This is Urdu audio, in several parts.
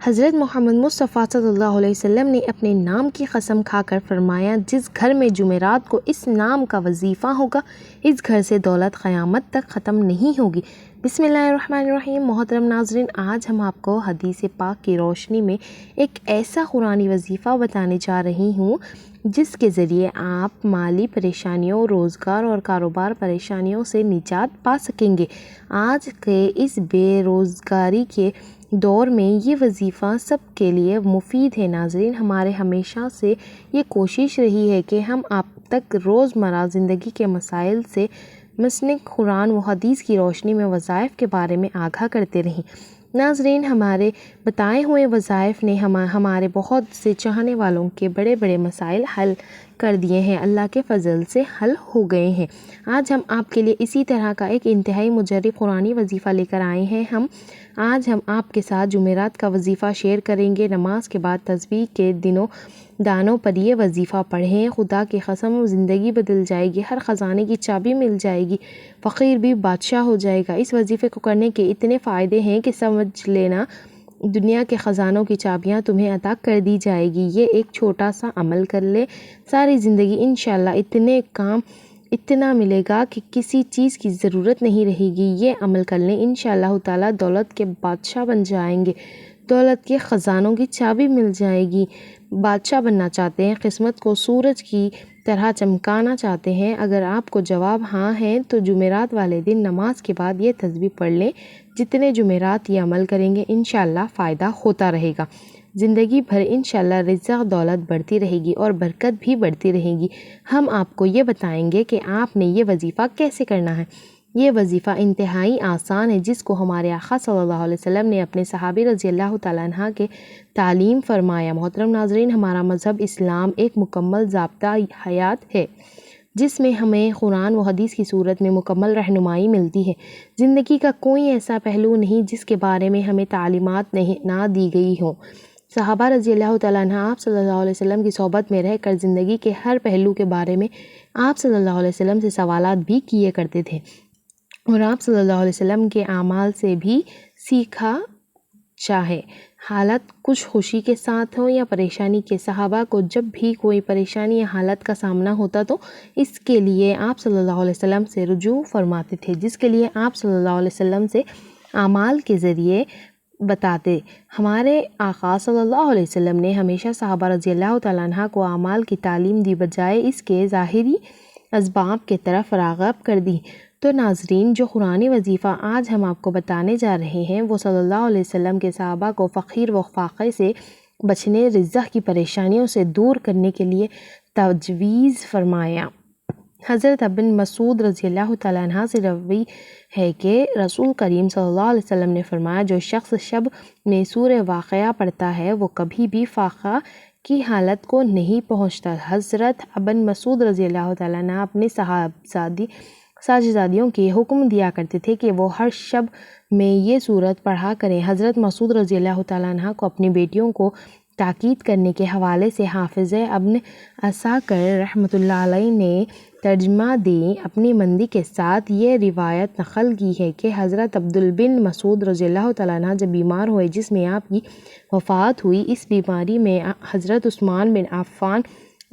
حضرت محمد مصطفیٰ صلی اللہ علیہ وسلم نے اپنے نام کی قسم کھا کر فرمایا، جس گھر میں جمعرات کو اس نام کا وظیفہ ہوگا اس گھر سے دولت قیامت تک ختم نہیں ہوگی۔ بسم اللہ الرحمن الرحیم۔ محترم ناظرین، آج ہم آپ کو حدیث پاک کی روشنی میں ایک ایسا قرآنی وظیفہ بتانے جا رہی ہوں جس کے ذریعے آپ مالی پریشانیوں، روزگار اور کاروبار پریشانیوں سے نجات پا سکیں گے۔ آج کے اس بے روزگاری کے دور میں یہ وظیفہ سب کے لیے مفید ہے۔ ناظرین، ہمارے ہمیشہ سے یہ کوشش رہی ہے کہ ہم آپ تک روزمرہ زندگی کے مسائل سے مصنوع قرآن و حدیث کی روشنی میں وظائف کے بارے میں آگاہ کرتے رہیں۔ ناظرین، ہمارے بتائے ہوئے وظائف نے ہمارے بہت سے چاہنے والوں کے بڑے بڑے مسائل حل کر دیے ہیں، اللہ کے فضل سے حل ہو گئے ہیں۔ آج ہم آپ کے لیے اسی طرح کا ایک انتہائی مجرب قرآنی وظیفہ لے کر آئے ہیں۔ آج ہم آپ کے ساتھ جمعرات کا وظیفہ شیئر کریں گے۔ نماز کے بعد تسبیح کے دانوں پر یہ وظیفہ پڑھیں، خدا کی قسم زندگی بدل جائے گی، ہر خزانے کی چابی مل جائے گی، فقیر بھی بادشاہ ہو جائے گا۔ اس وظیفے کو کرنے کے اتنے فائدے ہیں کہ سمجھ لینا دنیا کے خزانوں کی چابیاں تمہیں عطا کر دی جائے گی۔ یہ ایک چھوٹا سا عمل کر لے، ساری زندگی انشاءاللہ اتنا ملے گا کہ کسی چیز کی ضرورت نہیں رہے گی۔ یہ عمل کر لیں، انشاءاللہ تعالیٰ دولت کے بادشاہ بن جائیں گے، دولت کے خزانوں کی چابی مل جائے گی۔ بادشاہ بننا چاہتے ہیں، قسمت کو سورج کی طرح چمکانا چاہتے ہیں؟ اگر آپ کو جواب ہاں ہے تو جمعرات والے دن نماز کے بعد یہ تسبیح پڑھ لیں۔ جتنے جمعرات یہ عمل کریں گے انشاءاللہ فائدہ ہوتا رہے گا، زندگی بھر انشاءاللہ رزق دولت بڑھتی رہے گی اور برکت بھی بڑھتی رہے گی۔ ہم آپ کو یہ بتائیں گے کہ آپ نے یہ وظیفہ کیسے کرنا ہے۔ یہ وظیفہ انتہائی آسان ہے، جس کو ہمارے آقا صلی اللہ علیہ وسلم نے اپنے صحابی رضی اللہ تعالیٰ عنہ کے تعلیم فرمایا۔ محترم ناظرین، ہمارا مذہب اسلام ایک مکمل ضابطہ حیات ہے جس میں ہمیں قرآن و حدیث کی صورت میں مکمل رہنمائی ملتی ہے۔ زندگی کا کوئی ایسا پہلو نہیں جس کے بارے میں ہمیں تعلیمات نہ دی گئی ہوں۔ صحابہ رضی اللہ تعالیٰ عنہ آپ صلی اللہ علیہ وسلم کی صحبت میں رہ کر زندگی کے ہر پہلو کے بارے میں آپ صلی اللہ علیہ وسلم سے سوالات بھی کیے کرتے تھے اور آپ صلی اللہ علیہ وسلم کے اعمال سے بھی سیکھا، چاہے حالت کچھ خوشی کے ساتھ ہو یا پریشانی کے۔ صحابہ کو جب بھی کوئی پریشانی یا حالت کا سامنا ہوتا تو اس کے لیے آپ صلی اللہ علیہ وسلم سے رجوع فرماتے تھے، جس کے لیے آپ صلی اللہ علیہ وسلم سے اعمال کے ذریعے بتاتے۔ ہمارے آقا صلی اللہ علیہ وسلم نے ہمیشہ صحابہ رضی اللہ تعالیٰ عنہ کو اعمال کی تعلیم دی، بجائے اس کے ظاہری اسباب کے طرف راغب کر دی۔ تو ناظرین، جو قرآنی وظیفہ آج ہم آپ کو بتانے جا رہے ہیں وہ صلی اللہ علیہ وسلم کے صحابہ کو فقیر و فاقے سے بچنے، رزق کی پریشانیوں سے دور کرنے کے لیے تجویز فرمایا۔ حضرت ابن مسعود رضی اللہ تعالیٰ عنہ سے روی ہے کہ رسول کریم صلی اللہ علیہ وسلم نے فرمایا، جو شخص شب میں سورہ واقعہ پڑھتا ہے وہ کبھی بھی فاقہ کی حالت کو نہیں پہنچتا۔ حضرت ابن مسعود رضی اللہ تعالیٰ عنہ اپنے صاحبزادیوں کے حکم دیا کرتے تھے کہ وہ ہر شب میں یہ سورت پڑھا کریں۔ حضرت مسعود رضی اللہ تعالیٰ عنہ کو اپنی بیٹیوں کو تاکید کرنے کے حوالے سے حافظ ابن عساکر رحمۃ اللہ علیہ نے ترجمہ دی اپنی مندی کے ساتھ یہ روایت نقل کی ہے کہ حضرت عبداللہ بن مسعود رضی اللہ تعالیٰ عنہ جب بیمار ہوئے، جس میں آپ کی وفات ہوئی، اس بیماری میں حضرت عثمان بن عفان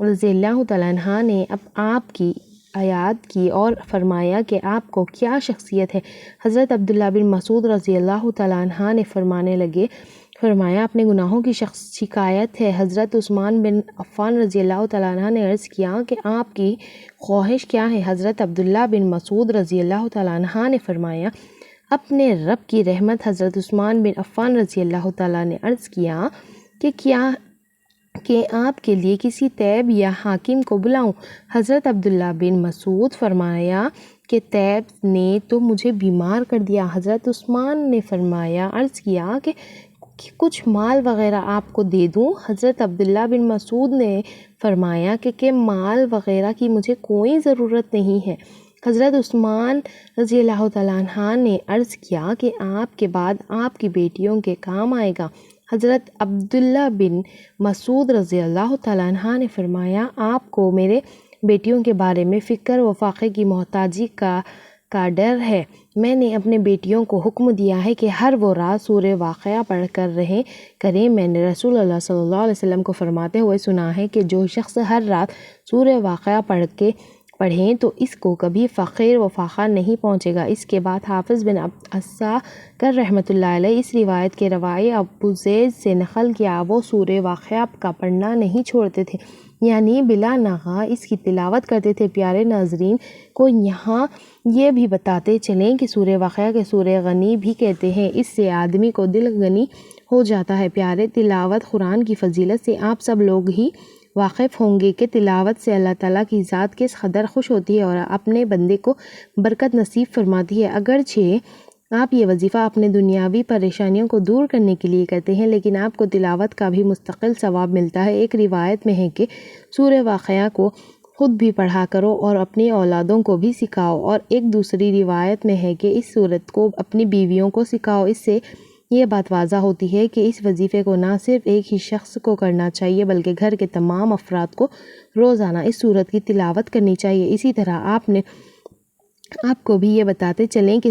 رضی اللہ تعالیٰ عنہ نے آپ کی عیادت کی اور فرمایا کہ آپ کو کیا شخصیت ہے۔ حضرت عبداللہ بن مسعود رضی اللہ تعالیٰ عنہ نے فرمایا اپنے گناہوں کی شکایت ہے۔ حضرت عثمان بن عفان رضی اللہ تعالیٰ عنہ نے عرض کیا کہ آپ کی خواہش کیا ہے؟ حضرت عبداللہ بن مسعود رضی اللہ تعالیٰ عنہ نے فرمایا اپنے رب کی رحمت۔ حضرت عثمان بن عفان رضی اللہ تعالیٰ نے عرض کیا کہ آپ کے لیے کسی طبیب یا حکیم کو بلاؤں؟ حضرت عبداللہ بن مسعود فرمایا کہ طبیب نے تو مجھے بیمار کر دیا۔ حضرت عثمان نے عرض کیا کہ کچھ مال وغیرہ آپ کو دے دوں؟ حضرت عبداللہ بن مسعود نے فرمایا کہ مال وغیرہ کی مجھے کوئی ضرورت نہیں ہے۔ حضرت عثمان رضی اللہ تعالیٰ عنہ نے عرض کیا کہ آپ کے بعد آپ کی بیٹیوں کے کام آئے گا۔ حضرت عبداللہ بن مسعود رضی اللہ تعالیٰ عنہ نے فرمایا آپ کو میرے بیٹیوں کے بارے میں فکر و فاقے کی محتاجی کا کا ڈر ہے۔ میں نے اپنے بیٹیوں کو حکم دیا ہے کہ ہر وہ رات سورہ واقعہ پڑھ کر رہے کریں۔ میں نے رسول اللہ صلی اللہ علیہ وسلم کو فرماتے ہوئے سنا ہے کہ جو شخص ہر رات سورہ واقعہ پڑھیں تو اس کو کبھی فقر و فاقہ نہیں پہنچے گا۔ اس کے بعد حافظ بن عساکر رحمۃ اللہ علیہ اس روایت کے راوی ابو زید سے نقل کیا، وہ سورہ واقعہ کا پڑھنا نہیں چھوڑتے تھے، یعنی بلا ناغہ اس کی تلاوت کرتے تھے۔ پیارے ناظرین کو یہاں یہ بھی بتاتے چلیں کہ سورہ واقعہ کے سورہ غنی بھی کہتے ہیں، اس سے آدمی کو دل غنی ہو جاتا ہے۔ پیارے تلاوت قرآن کی فضیلت سے آپ سب لوگ ہی واقف ہوں گے کہ تلاوت سے اللہ تعالیٰ کی ذات کس قدر خوش ہوتی ہے اور اپنے بندے کو برکت نصیب فرماتی ہے۔ اگرچہ آپ یہ وظیفہ اپنے دنیاوی پریشانیوں کو دور کرنے کے لیے کرتے ہیں، لیکن آپ کو تلاوت کا بھی مستقل ثواب ملتا ہے۔ ایک روایت میں ہے کہ سورہ واقعہ کو خود بھی پڑھا کرو اور اپنی اولادوں کو بھی سکھاؤ، اور ایک دوسری روایت میں ہے کہ اس سورت کو اپنی بیویوں کو سکھاؤ۔ اس سے یہ بات واضح ہوتی ہے کہ اس وظیفے کو نہ صرف ایک ہی شخص کو کرنا چاہیے بلکہ گھر کے تمام افراد کو روزانہ اس سورت کی تلاوت کرنی چاہیے۔ اسی طرح آپ کو بھی یہ بتاتے چلیں کہ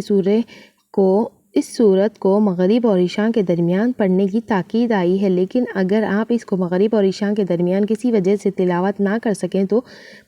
اس سورت کو مغرب اور عشاء کے درمیان پڑھنے کی تاکید آئی ہے، لیکن اگر آپ اس کو مغرب اور عشاء کے درمیان کسی وجہ سے تلاوت نہ کر سکیں تو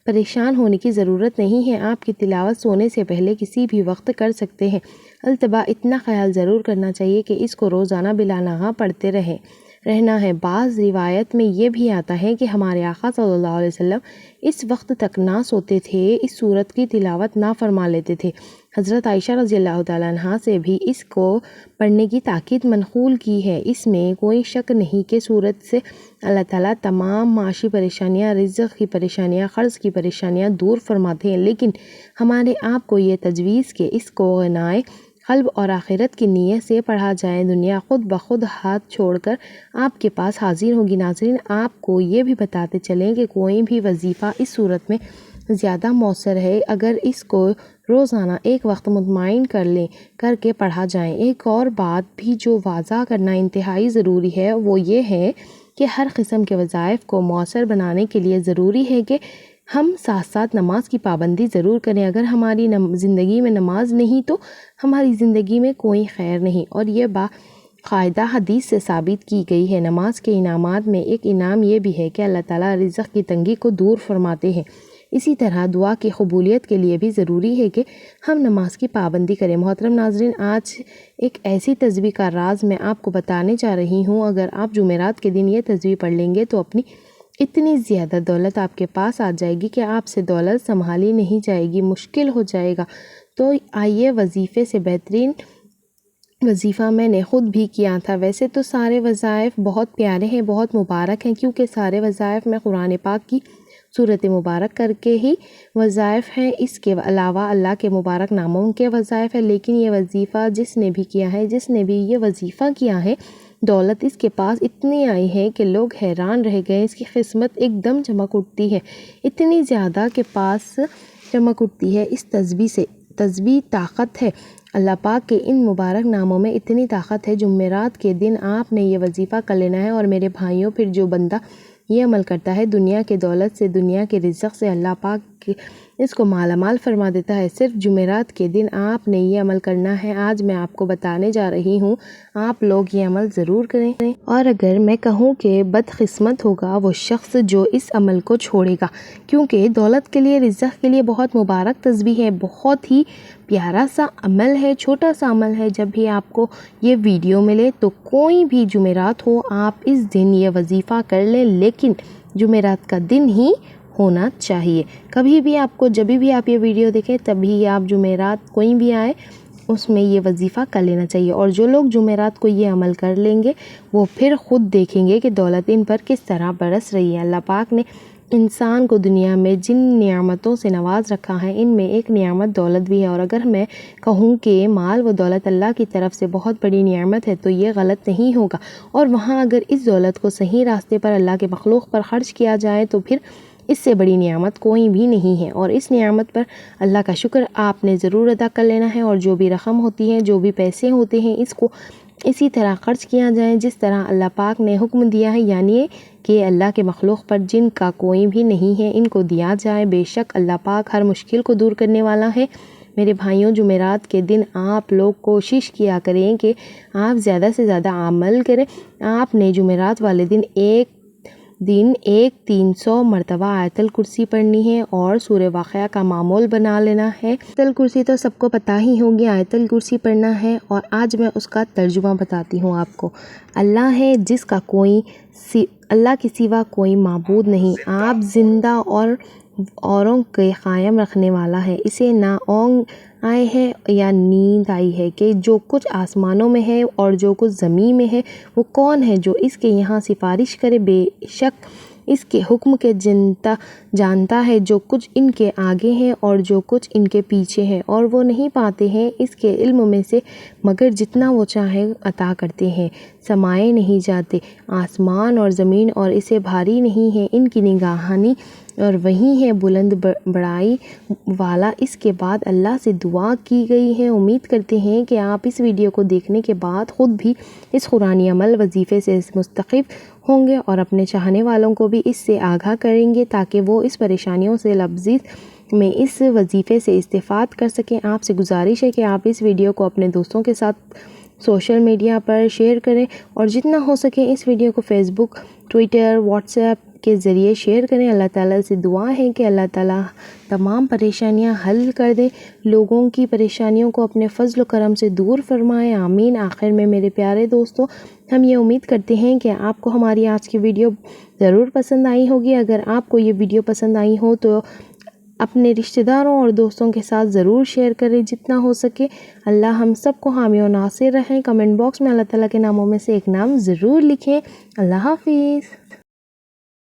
پریشان ہونے کی ضرورت نہیں ہے، آپ کی تلاوت سونے سے پہلے کسی بھی وقت کر سکتے ہیں۔ البتہ اتنا خیال ضرور کرنا چاہیے کہ اس کو روزانہ بلا ناغہ پڑھتے رہنا ہے۔ بعض روایت میں یہ بھی آتا ہے کہ ہمارے آقا صلی اللہ علیہ وسلم اس وقت تک نہ سوتے تھے، اس سورت کی تلاوت نہ فرما لیتے تھے۔ حضرت عائشہ رضی اللہ تعالیٰ عنہا سے بھی اس کو پڑھنے کی تاکید منقول کی ہے۔ اس میں کوئی شک نہیں کہ سورت سے اللہ تعالیٰ تمام معاشی پریشانیاں، رزق کی پریشانیاں، قرض کی پریشانیاں دور فرماتے ہیں، لیکن ہمارے آپ کو یہ تجویز کہ اس کو غنائے قلب اور آخرت کی نیت سے پڑھا جائے، دنیا خود بخود ہاتھ چھوڑ کر آپ کے پاس حاضر ہوگی۔ ناظرین، آپ کو یہ بھی بتاتے چلیں کہ کوئی بھی وظیفہ اس صورت میں زیادہ مؤثر ہے اگر اس کو روزانہ ایک وقت متعین کر کے پڑھا جائے۔ ایک اور بات بھی جو واضح کرنا انتہائی ضروری ہے وہ یہ ہے کہ ہر قسم کے وظائف کو مؤثر بنانے کے لیے ضروری ہے کہ ہم ساتھ ساتھ نماز کی پابندی ضرور کریں۔ اگر ہماری زندگی میں نماز نہیں تو ہماری زندگی میں کوئی خیر نہیں، اور یہ باقاعدہ حدیث سے ثابت کی گئی ہے۔ نماز کے انعامات میں ایک انعام یہ بھی ہے کہ اللہ تعالیٰ رزق کی تنگی کو دور فرماتے ہیں۔ اسی طرح دعا کی قبولیت کے لیے بھی ضروری ہے کہ ہم نماز کی پابندی کریں۔ محترم ناظرین، آج ایک ایسی تسبیح کا راز میں آپ کو بتانے جا رہی ہوں۔ اگر آپ جمعرات کے دن یہ تسبیح پڑھ لیں گے تو اپنی اتنی زیادہ دولت آپ کے پاس آ جائے گی کہ آپ سے دولت سنبھالی نہیں جائے گی، مشکل ہو جائے گا۔ تو آئیے، وظیفے سے بہترین وظیفہ میں نے خود بھی کیا تھا۔ ویسے تو سارے وظائف بہت پیارے ہیں، بہت مبارک ہیں، کیونکہ سارے وظائف میں قرآن پاک کی صورت مبارک کر کے ہی وظائف ہیں، اس کے علاوہ اللہ کے مبارک ناموں کے وظائف ہیں، لیکن یہ وظیفہ جس نے بھی یہ وظیفہ کیا ہے، دولت اس کے پاس اتنی آئی ہے کہ لوگ حیران رہ گئے۔ اس کی قسمت ایک دم چمک اٹھتی ہے، اتنی زیادہ کہ پاس چمک اٹھتی ہے۔ اس تسبیح طاقت ہے، اللہ پاک کے ان مبارک ناموں میں اتنی طاقت ہے۔ جمعرات کے دن آپ نے یہ وظیفہ کر لینا ہے، اور میرے بھائیوں، پھر جو بندہ یہ عمل کرتا ہے، دنیا کے دولت سے، دنیا کے رزق سے اللہ پاک اس کو مالا مال فرما دیتا ہے۔ صرف جمعرات کے دن آپ نے یہ عمل کرنا ہے۔ آج میں آپ کو بتانے جا رہی ہوں، آپ لوگ یہ عمل ضرور کریں، اور اگر میں کہوں کہ بدقسمت ہوگا وہ شخص جو اس عمل کو چھوڑے گا، کیونکہ دولت کے لیے، رزق کے لیے بہت مبارک تسبیح ہے، بہت ہی پیارا سا عمل ہے، چھوٹا سا عمل ہے۔ جب بھی آپ کو یہ ویڈیو ملے تو کوئی بھی جمعرات ہو، آپ اس دن یہ وظیفہ کر لیں، لیکن جمعرات کا دن ہی ہونا چاہیے۔ کبھی بھی آپ کو، جب بھی آپ یہ ویڈیو دیکھیں، تبھی آپ جمعرات کوئی بھی آئے اس میں یہ وظیفہ کر لینا چاہیے، اور جو لوگ جمعرات کو یہ عمل کر لیں گے وہ پھر خود دیکھیں گے کہ دولت ان پر کس طرح برس رہی ہے۔ اللہ پاک نے انسان کو دنیا میں جن نعمتوں سے نواز رکھا ہے، ان میں ایک نعمت دولت بھی ہے، اور اگر میں کہوں کہ مال و دولت اللہ کی طرف سے بہت بڑی نعمت ہے تو یہ غلط نہیں ہوگا، اور وہاں اگر اس دولت کو صحیح راستے پر اللہ کے مخلوق پر خرچ کیا جائے تو پھر اس سے بڑی نعمت کوئی بھی نہیں ہے، اور اس نعمت پر اللہ کا شکر آپ نے ضرور ادا کر لینا ہے، اور جو بھی رقم ہوتی ہے، جو بھی پیسے ہوتے ہیں، اس کو اسی طرح خرچ کیا جائے جس طرح اللہ پاک نے حکم دیا ہے، یعنی کہ اللہ کے مخلوق پر جن کا کوئی بھی نہیں ہے ان کو دیا جائے۔ بے شک اللہ پاک ہر مشکل کو دور کرنے والا ہے، میرے بھائیوں، جمعرات کے دن آپ لوگ کوشش کیا کریں کہ آپ زیادہ سے زیادہ عمل کریں۔ آپ نے جمعرات والے دن ایک 300 مرتبہ آیت الکرسی پڑھنی ہے اور سورہ واقعہ کا معمول بنا لینا ہے۔ آیت الکرسی تو سب کو پتہ ہی ہوگی، آیت الکرسی پڑھنا ہے، اور آج میں اس کا ترجمہ بتاتی ہوں آپ کو۔ اللہ ہے جس کا اللہ کے سوا کوئی معبود نہیں، آپ زندہ اور اوروں کے قائم رکھنے والا ہے۔ اسے نہ اونگ آئے ہے یا نیند آئی ہے کہ جو کچھ آسمانوں میں ہے اور جو کچھ زمین میں ہے وہ کون ہے جو اس کے یہاں سفارش کرے؟ بے شک اس کے حکم کے جانتا ہے جو کچھ ان کے آگے ہے اور جو کچھ ان کے پیچھے ہے، اور وہ نہیں پاتے ہیں اس کے علم میں سے مگر جتنا وہ چاہے عطا کرتے ہیں۔ سمائے نہیں جاتے آسمان اور زمین اور اسے بھاری نہیں ہے ان کی نگرانی، اور وہی ہے بلند بڑائی والا۔ اس کے بعد اللہ سے دعا کی گئی ہے۔ امید کرتے ہیں کہ آپ اس ویڈیو کو دیکھنے کے بعد خود بھی اس قرآنی عمل وظیفے سے مستفید ہوں گے اور اپنے چاہنے والوں کو بھی اس سے آگاہ کریں گے تاکہ وہ اس پریشانیوں سے لبریز میں اس وظیفے سے استفادہ کر سکیں۔ آپ سے گزارش ہے کہ آپ اس ویڈیو کو اپنے دوستوں کے ساتھ سوشل میڈیا پر شیئر کریں اور جتنا ہو سکے اس ویڈیو کو فیس بک، ٹویٹر، واٹس ایپ کے ذریعے شیئر کریں۔ اللہ تعالیٰ سے دعا ہے کہ اللہ تعالیٰ تمام پریشانیاں حل کر دے، لوگوں کی پریشانیوں کو اپنے فضل و کرم سے دور فرمائے، آمین۔ آخر میں میرے پیارے دوستوں، ہم یہ امید کرتے ہیں کہ آپ کو ہماری آج کی ویڈیو ضرور پسند آئی ہوگی۔ اگر آپ کو یہ ویڈیو پسند آئی ہو تو اپنے رشتہ داروں اور دوستوں کے ساتھ ضرور شیئر کریں جتنا ہو سکے۔ اللہ ہم سب کو حامی و ناصر رہیں۔ کمنٹ باکس میں اللہ تعالیٰ کے ناموں میں سے ایک نام ضرور لکھیں۔ اللہ حافظ۔